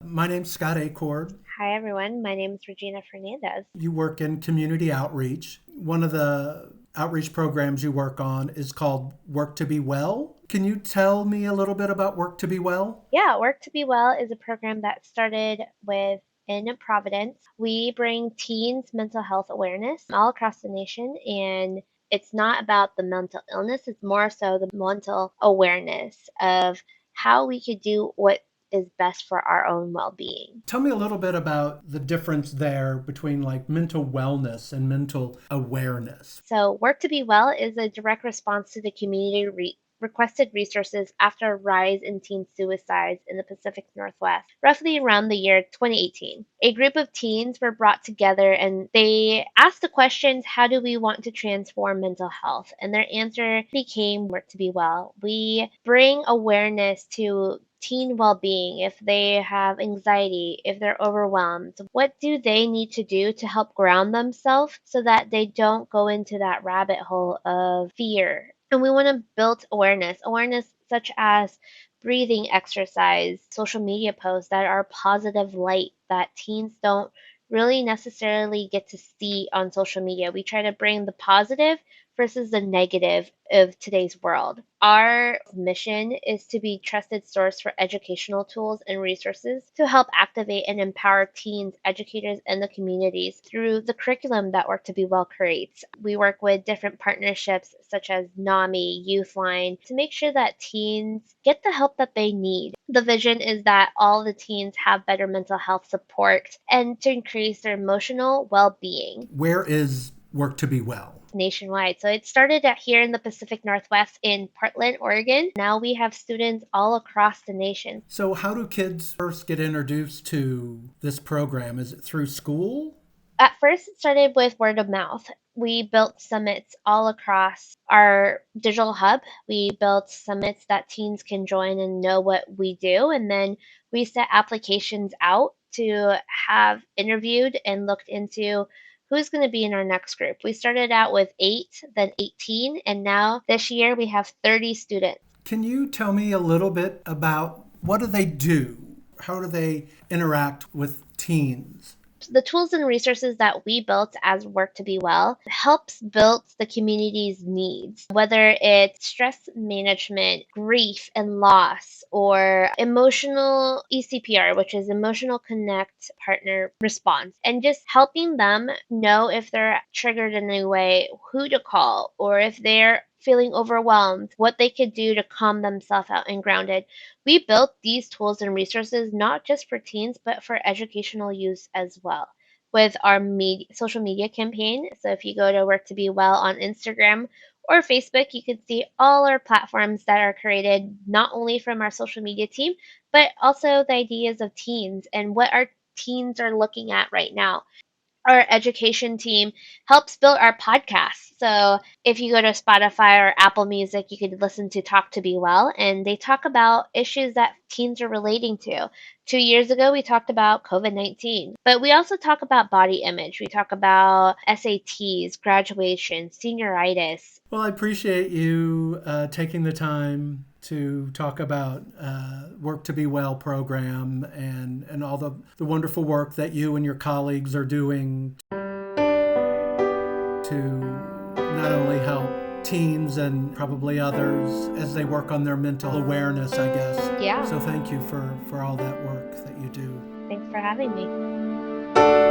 My name's Scott Acord. Hi, everyone. My name is Regina Fernandez. You work in community outreach. One of the outreach programs you work on is called Work2BeWell. Can you tell me a little bit about Work2BeWell? Yeah, Work2BeWell is a program that started with in Providence. We bring teens mental health awareness all across the nation, and it's not about the mental illness, it's more so the mental awareness of how we could do what is best for our own well being. Tell me a little bit about the difference there between like mental wellness and mental awareness. So, Work to Be Well is a direct response to the community requested resources after a rise in teen suicides in the Pacific Northwest, roughly around the year 2018. A group of teens were brought together and they asked the questions, how do we want to transform mental health? And their answer became Work to Be Well. We bring awareness to teen well-being, if they have anxiety, if they're overwhelmed, what do they need to do to help ground themselves so that they don't go into that rabbit hole of fear? And we want to build awareness such as breathing exercise, social media posts that are positive light that teens don't really necessarily get to see on social media. We try to bring the positive versus the negative of today's world. Our mission is to be trusted source for educational tools and resources to help activate and empower teens, educators, and the communities through the curriculum that Work to Be Well creates. We work with different partnerships such as NAMI, Youthline, to make sure that teens get the help that they need. The vision is that all the teens have better mental health support and to increase their emotional well-being Where is Work2BeWell? nationwide. So it started out here in the Pacific Northwest in Portland, Oregon. Now we have students all across the nation. So, how do kids first get introduced to this program? Is it through school? At first, it started with word of mouth. We built summits all across our digital hub. We built summits that teens can join and know what we do. And then we set applications out to have interviewed and looked into who's going to be in our next group. We started out with 8, then 18, and now this year we have 30 students. Can you tell me a little bit about what do they do? How do they interact with teens? The tools and resources that we built as Work to Be Well helps build the community's needs, whether it's stress management, grief and loss, or emotional ECPR, which is emotional connect partner response, and just helping them know if they're triggered in any way, who to call, or if they're feeling overwhelmed, what they could do to calm themselves out and grounded. We built these tools and resources not just for teens, but for educational use as well with our social media campaign. So if you go to Work to Be Well on Instagram or Facebook, you can see all our platforms that are created not only from our social media team, but also the ideas of teens and what our teens are looking at right now. Our education team helps build our podcast. So if you go to Spotify or Apple Music, you could listen to Talk to Be Well, and they talk about issues that teens are relating to. 2 years ago, we talked about COVID-19, but we also talk about body image. We talk about SATs, graduation, senioritis. Well, I appreciate you taking the time to talk about Work to Be Well program and all the wonderful work that you and your colleagues are doing to not only help teens and probably others as they work on their mental awareness, I guess. Yeah, So thank you for all that work that you do. thanks for having me.